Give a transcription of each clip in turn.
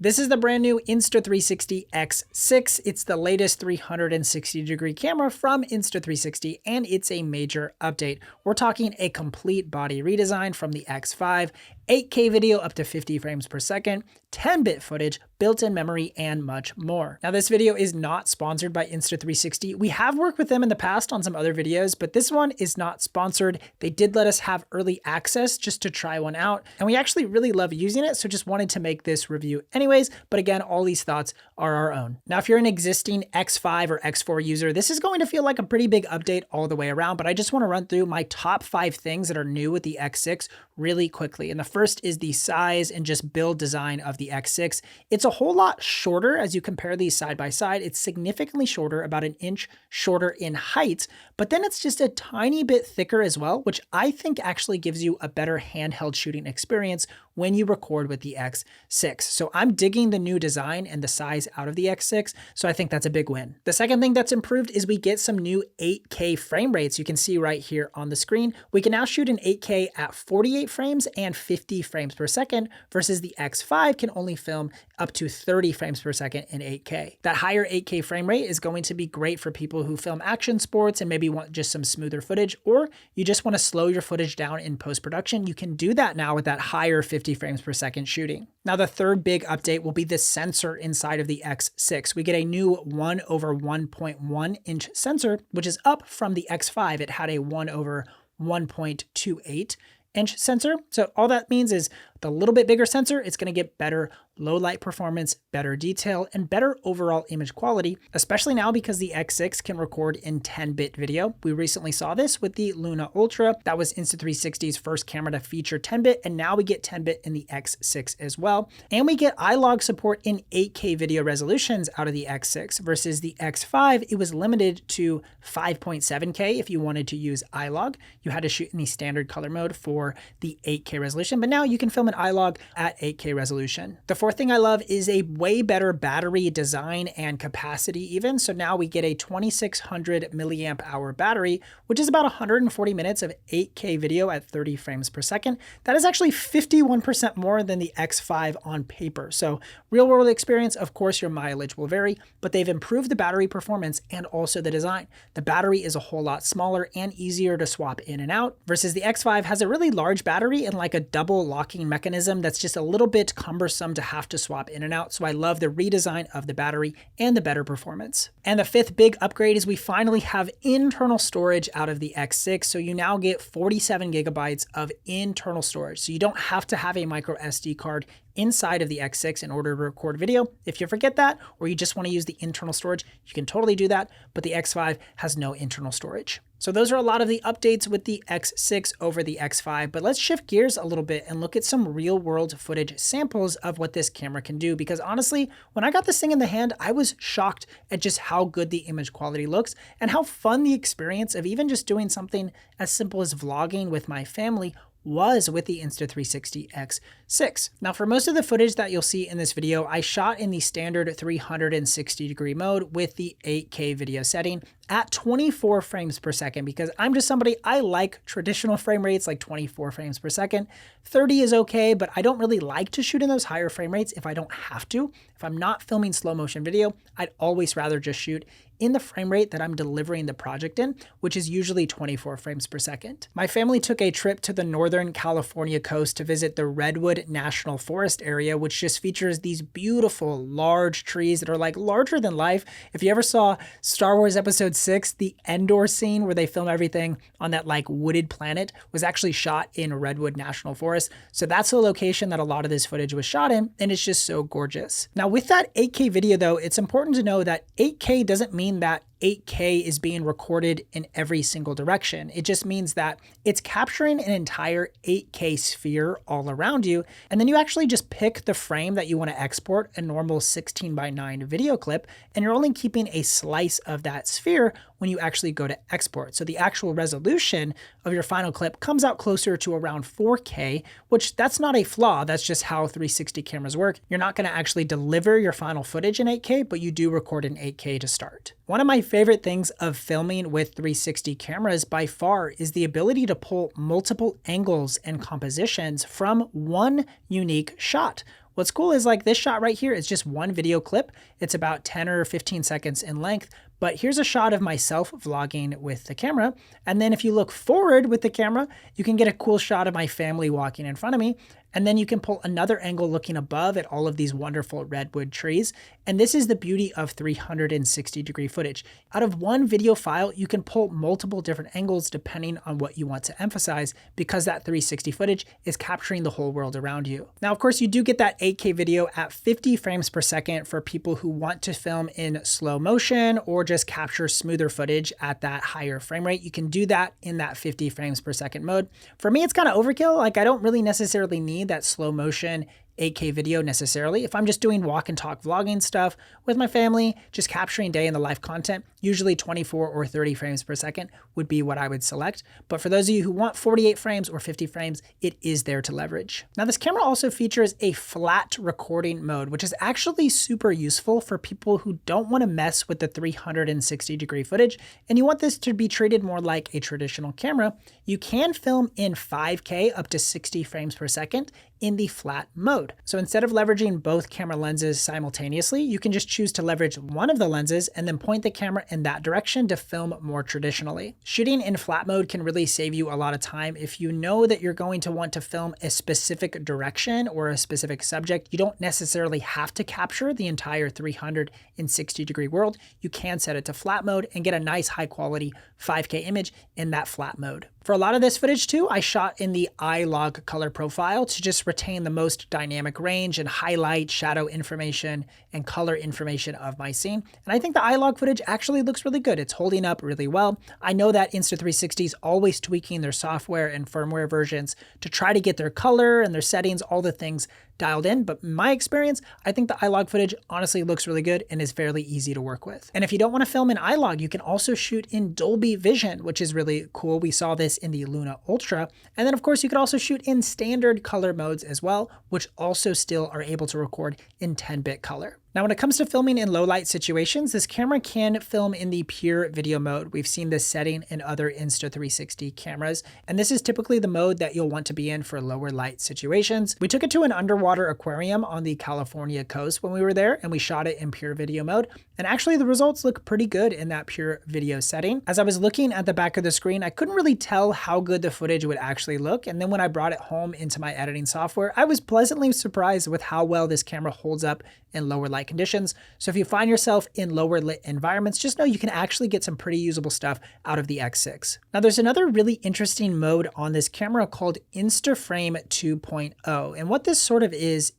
This is the brand new Insta360 X6. It's the latest 360-degree camera from Insta360, and it's a major update. We're talking a complete body redesign from the X5, 8K video up to 50 frames per second, 10-bit footage, built-in memory, and much more. Now, this video is not sponsored by Insta360. We have worked with them in the past on some other videos, but this one is not sponsored. They did let us have early access just to try one out, and we actually really love using it, so just wanted to make this review anyways. But again, all these thoughts are our own. Now, if you're an existing X5 or X4 user, this is going to feel like a pretty big update all the way around, but I just want to run through my top 5 things that are new with the X6 really quickly. And the first is the size and just build design of the X6. It's a whole lot shorter as you compare these side by side. It's significantly shorter, about an inch shorter in height, but then it's just a tiny bit thicker as well, which I think actually gives you a better handheld shooting experience when you record with the X6. So I'm digging the new design and the size out of the X6, so I think that's a big win. The second thing that's improved is we get some new 8K frame rates. You can see right here on the screen. We can now shoot in 8K at 48 frames and 50 frames per second, versus the X5 can only film up to 30 frames per second in 8K. That higher 8K frame rate is going to be great for people who film action sports and maybe want just some smoother footage, or you just want to slow your footage down in post-production. You can do that now with that higher 50 frames per second shooting. Now, the third big update will be the sensor inside of the X6. We get a new 1/1.1 inch sensor, which is up from the X5. It had a 1/1.28 inch sensor. So all that means is the little bit bigger sensor, it's going to get better low light performance, better detail, and better overall image quality, especially now because the X6 can record in 10-bit video. We recently saw this with the Luna Ultra. That was Insta360's first camera to feature 10-bit, and now we get 10-bit in the X6 as well. And we get iLog support in 8K video resolutions out of the X6, versus the X5, it was limited to 5.7K. If you wanted to use iLog, you had to shoot in the standard color mode for the 8K resolution, but now you can film an iLog at 8K resolution. The fourth thing I love is a way better battery design and capacity even. So now we get a 2600 milliamp hour battery, which is about 140 minutes of 8K video at 30 frames per second. That is actually 51% more than the X5 on paper. So real world experience, of course, your mileage will vary, but they've improved the battery performance and also the design. The battery is a whole lot smaller and easier to swap in and out, versus the X5 has a really large battery and like a double locking mechanism that's just a little bit cumbersome to have to swap in and out. So I love the redesign of the battery and the better performance. And the fifth big upgrade is we finally have internal storage out of the X6. So you now get 47 gigabytes of internal storage. So you don't have to have a micro SD card inside of the X6 in order to record video. If you forget that, or you just want to use the internal storage, you can totally do that, but the X5 has no internal storage. So those are a lot of the updates with the X6 over the X5, but let's shift gears a little bit and look at some real world footage samples of what this camera can do, because honestly, when I got this thing in the hand, I was shocked at just how good the image quality looks and how fun the experience of even just doing something as simple as vlogging with my family was with the Insta360 X6. Now, for most of the footage that you'll see in this video, I shot in the standard 360-degree mode with the 8K video setting at 24 frames per second, because I'm just somebody, I like traditional frame rates like 24 frames per second. 30 is okay, but I don't really like to shoot in those higher frame rates if I don't have to. If I'm not filming slow motion video, I'd always rather just shoot in the frame rate that I'm delivering the project in, which is usually 24 frames per second. My family took a trip to the Northern California coast to visit the Redwood National Forest area, which just features these beautiful large trees that are like larger than life. If you ever saw Star Wars Episode 6, the Endor scene where they film everything on that like wooded planet was actually shot in Redwood National Forest. So that's the location that a lot of this footage was shot in, and it's just so gorgeous. Now, with that 8K video though, it's important to know that 8K doesn't mean that 8K is being recorded in every single direction. It just means that it's capturing an entire 8K sphere all around you, and then you actually just pick the frame that you want to export a normal 16:9 video clip, and you're only keeping a slice of that sphere when you actually go to export. So the actual resolution of your final clip comes out closer to around 4K, which that's not a flaw, that's just how 360 cameras work. You're not going to actually deliver your final footage in 8K, but you do record in 8K to start. One of my favorite things of filming with 360 cameras by far is the ability to pull multiple angles and compositions from one unique shot. What's cool is like this shot right here is just one video clip. It's about 10 or 15 seconds in length, but here's a shot of myself vlogging with the camera. And then if you look forward with the camera, you can get a cool shot of my family walking in front of me. And then you can pull another angle looking above at all of these wonderful redwood trees. And this is the beauty of 360-degree footage. Out of one video file, you can pull multiple different angles depending on what you want to emphasize, because that 360 footage is capturing the whole world around you. Now, of course, you do get that 8K video at 50 frames per second for people who want to film in slow motion or just capture smoother footage at that higher frame rate. You can do that in that 50 frames per second mode. For me, it's kind of overkill. Like, I don't really necessarily need that slow motion 8K video necessarily. If I'm just doing walk and talk vlogging stuff with my family, just capturing day in the life content, usually 24 or 30 frames per second would be what I would select. But for those of you who want 48 frames or 50 frames, it is there to leverage. Now, this camera also features a flat recording mode, which is actually super useful for people who don't want to mess with the 360-degree footage and you want this to be treated more like a traditional camera. You can film in 5K up to 60 frames per second in the flat mode. So instead of leveraging both camera lenses simultaneously, you can just choose to leverage one of the lenses and then point the camera in that direction to film more traditionally. Shooting in flat mode can really save you a lot of time. If you know that you're going to want to film a specific direction or a specific subject, you don't necessarily have to capture the entire 360-degree world. You can set it to flat mode and get a nice high quality 5K image in that flat mode. For a lot of this footage too, I shot in the iLog color profile to just retain the most dynamic range and highlight shadow information and color information of my scene. And I think the iLog footage actually looks really good. It's holding up really well. I know that Insta360 is always tweaking their software and firmware versions to try to get their color and their settings, all the things dialed in. But in my experience, I think the iLog footage honestly looks really good and is fairly easy to work with. And if you don't want to film in iLog, you can also shoot in Dolby Vision, which is really cool. We saw this in the Luna Ultra. And then of course, you could also shoot in standard color modes as well, which also still are able to record in 10-bit color. Now, when it comes to filming in low light situations, this camera can film in the PureVideo mode. We've seen this setting in other Insta360 cameras, and this is typically the mode that you'll want to be in for lower light situations. We took it to an underwater aquarium on the California coast when we were there, and we shot it in PureVideo mode. And actually the results look pretty good in that PureVideo setting. As I was looking at the back of the screen, I couldn't really tell how good the footage would actually look. And then when I brought it home into my editing software, I was pleasantly surprised with how well this camera holds up in lower light conditions. So if you find yourself in lower lit environments, just know you can actually get some pretty usable stuff out of the X6. Now, there's another really interesting mode on this camera called InstaFrame 2.0. And what this sort of is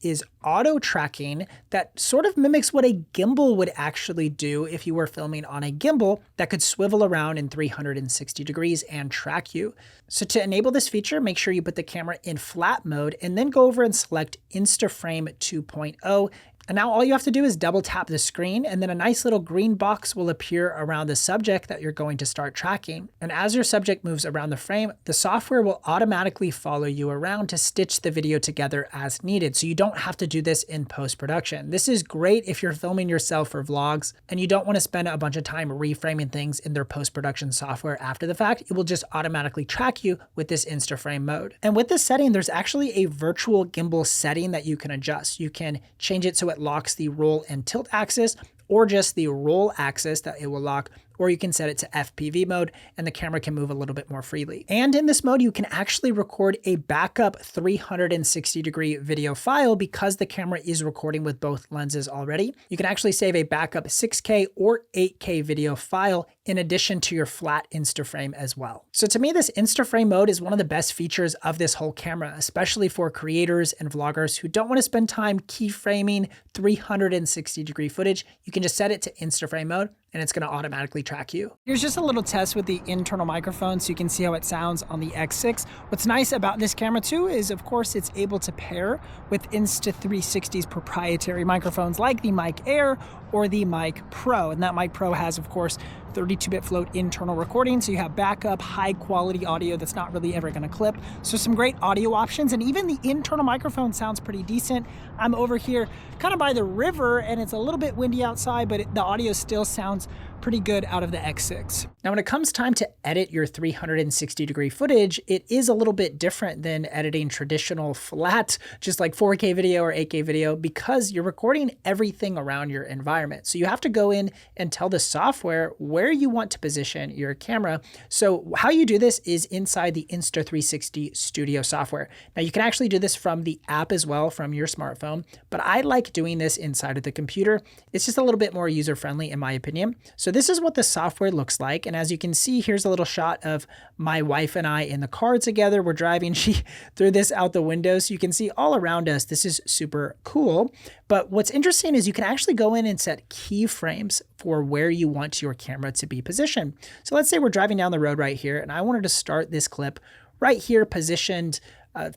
auto tracking that sort of mimics what a gimbal would actually do if you were filming on a gimbal that could swivel around in 360 degrees and track you. So to enable this feature, make sure you put the camera in flat mode and then go over and select InstaFrame 2.0. And now all you have to do is double tap the screen, and then a nice little green box will appear around the subject that you're going to start tracking. And as your subject moves around the frame, the software will automatically follow you around to stitch the video together as needed. So you don't have to do this in post-production. This is great if you're filming yourself for vlogs and you don't want to spend a bunch of time reframing things in their post-production software after the fact. It will just automatically track you with this InstaFrame mode. And with this setting, there's actually a virtual gimbal setting that you can adjust. You can change it so it locks the roll and tilt axis, or just the roll axis that it will lock, or you can set it to FPV mode and the camera can move a little bit more freely. And in this mode, you can actually record a backup 360-degree video file because the camera is recording with both lenses already. You can actually save a backup 6K or 8K video file in addition to your flat InstaFrame as well. So to me, this InstaFrame mode is one of the best features of this whole camera, especially for creators and vloggers who don't want to spend time keyframing 360-degree footage. You can just set it to InstaFrame mode and it's going to automatically track you. Here's just a little test with the internal microphone so you can see how it sounds on the X6. What's nice about this camera too is, of course, it's able to pair with Insta360's proprietary microphones like the Mic Air or the Mic Pro. And that Mic Pro has, of course, 32-bit float internal recording, so you have backup, high-quality audio that's not really ever going to clip. So some great audio options, and even the internal microphone sounds pretty decent. I'm over here kind of by the river, and it's a little bit windy outside, but the audio still sounds pretty good out of the X6. Now, when it comes time to edit your 360-degree footage, it is a little bit different than editing traditional flat, just like 4K video or 8K video, because you're recording everything around your environment. So you have to go in and tell the software where you want to position your camera. So how you do this is inside the Insta360 Studio software. Now, you can actually do this from the app as well from your smartphone, but I like doing this inside of the computer. It's just a little bit more user-friendly in my opinion. So this is what the software looks like. And as you can see, here's a little shot of my wife and I in the car together. We're driving. She threw this out the window. So you can see all around us. This is super cool. But what's interesting is you can actually go in and set keyframes for where you want your camera to be positioned. So let's say we're driving down the road right here, and I wanted to start this clip right here positioned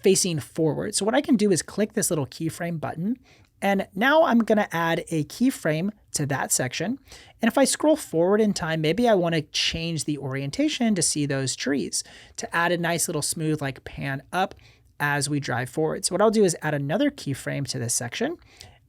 facing forward. So what I can do is click this little keyframe button. And now I'm going to add a keyframe to that section. And if I scroll forward in time, maybe I want to change the orientation to see those trees, to add a nice little smooth like pan up as we drive forward. So what I'll do is add another keyframe to this section,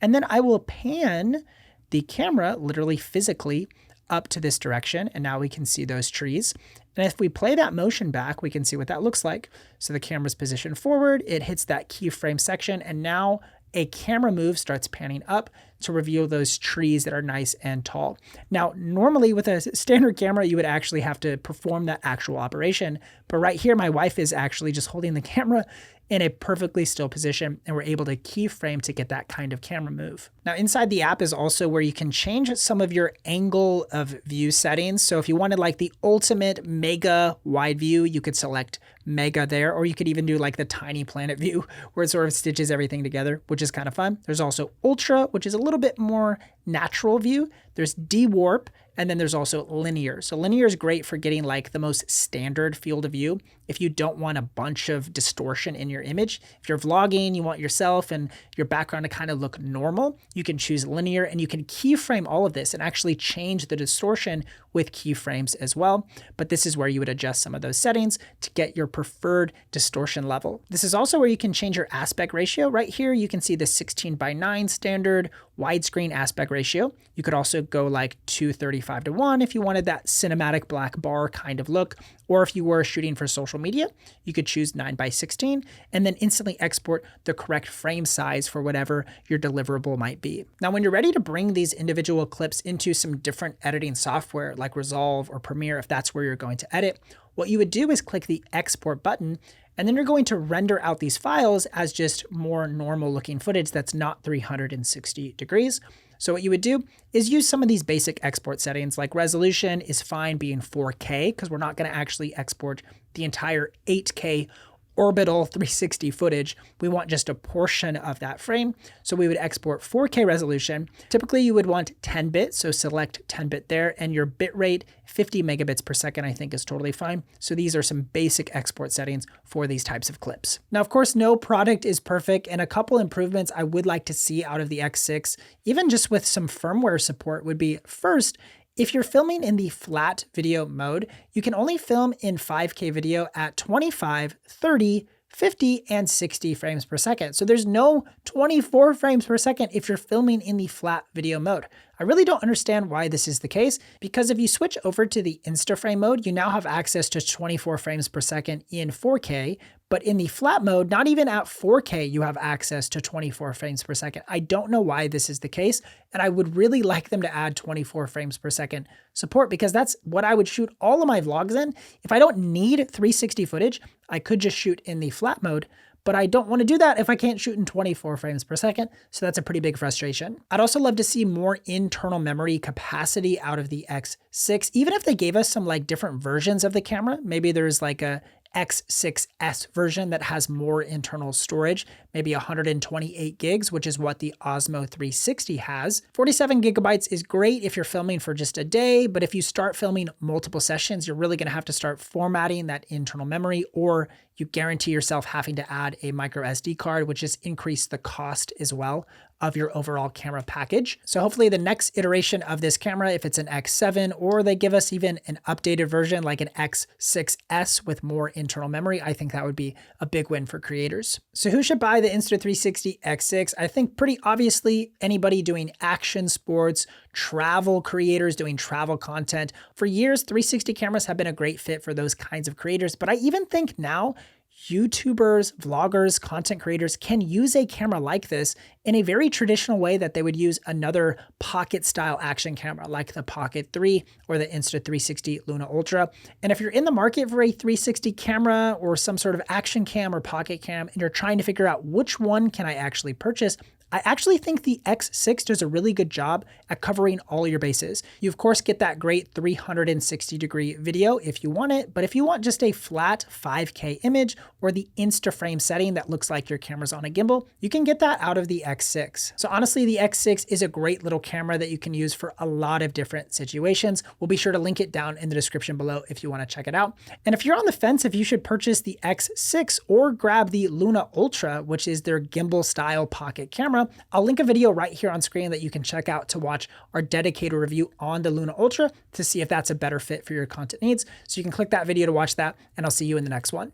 and then I will pan the camera literally physically up to this direction. And now we can see those trees. And if we play that motion back, we can see what that looks like. So the camera's positioned forward, it hits that keyframe section, and now a camera move starts panning up to reveal those trees that are nice and tall. Now, normally with a standard camera, you would actually have to perform that actual operation. But right here, my wife is actually just holding the camera in a perfectly still position, and we're able to keyframe to get that kind of camera move. Now, inside the app is also where you can change some of your angle of view settings. So if you wanted like the ultimate mega wide view, you could select mega there, or you could even do like the tiny planet view where it sort of stitches everything together, which is kind of fun. There's also ultra, which is a little bit more natural view. There's dewarp, and then there's also linear. So linear is great for getting like the most standard field of view. If you don't want a bunch of distortion in your image, if you're vlogging, you want yourself and your background to kind of look normal, you can choose linear, and you can keyframe all of this and actually change the distortion with keyframes as well. But this is where you would adjust some of those settings to get your preferred distortion level. This is also where you can change your aspect ratio. Right here, you can see the 16:9 standard widescreen aspect ratio. You could also go like 2:35:1 if you wanted that cinematic black bar kind of look. Or if you were shooting for social media, you could choose 9:16 and then instantly export the correct frame size for whatever your deliverable might be. Now, when you're ready to bring these individual clips into some different editing software like Resolve or Premiere, if that's where you're going to edit, what you would do is click the export button, and then you're going to render out these files as just more normal looking footage that's not 360 degrees. So what you would do is use some of these basic export settings, like resolution is fine being 4K, because we're not going to actually export the entire 8K orbital 360 footage. We want just a portion of that frame. So we would export 4K resolution. Typically you would want 10-bit, so select 10-bit there, and your bit rate 50 megabits per second I think is totally fine. So these are some basic export settings for these types of clips. Now, of course, no product is perfect, and a couple improvements I would like to see out of the X6, even just with some firmware support, would be first, if you're filming in the flat video mode, you can only film in 5K video at 25, 30, 50, and 60 frames per second. So there's no 24 frames per second if you're filming in the flat video mode. I really don't understand why this is the case, because if you switch over to the InstaFrame mode, you now have access to 24 frames per second in 4K, but in the flat mode, not even at 4K, you have access to 24 frames per second. I don't know why this is the case, and I would really like them to add 24 frames per second support, because that's what I would shoot all of my vlogs in. If I don't need 360 footage, I could just shoot in the flat mode, but I don't want to do that if I can't shoot in 24 frames per second. So that's a pretty big frustration. I'd also love to see more internal memory capacity out of the X6, even if they gave us some like different versions of the camera. Maybe there's like a X6S version that has more internal storage, maybe 128 gigs, which is what the Osmo 360 has. 47 gigabytes is great if you're filming for just a day, but if you start filming multiple sessions, you're really gonna have to start formatting that internal memory, or you guarantee yourself having to add a micro SD card, which has increased the cost as well of your overall camera package. So hopefully the next iteration of this camera, if it's an X7, or they give us even an updated version like an X6S with more internal memory, I think that would be a big win for creators. So who should buy buy the Insta360 X6, I think pretty obviously anybody doing action sports, travel creators doing travel content. For years, 360 cameras have been a great fit for those kinds of creators, but I even think now YouTubers, vloggers, content creators can use a camera like this in a very traditional way that they would use another pocket style action camera like the Pocket 3 or the Insta360 Luna Ultra. And if you're in the market for a 360 camera or some sort of action cam or pocket cam and you're trying to figure out which one can I actually purchase, I actually think the X6 does a really good job at covering all your bases. You of course get that great 360-degree video if you want it, but if you want just a flat 5K image or the InstaFrame setting that looks like your camera's on a gimbal, you can get that out of the X6. So honestly, the X6 is a great little camera that you can use for a lot of different situations. We'll be sure to link it down in the description below if you want to check it out. And if you're on the fence if you should purchase the X6 or grab the Luna Ultra, which is their gimbal style pocket camera, I'll link a video right here on screen that you can check out to watch our dedicated review on the Luna Ultra to see if that's a better fit for your content needs. So you can click that video to watch that, and I'll see you in the next one.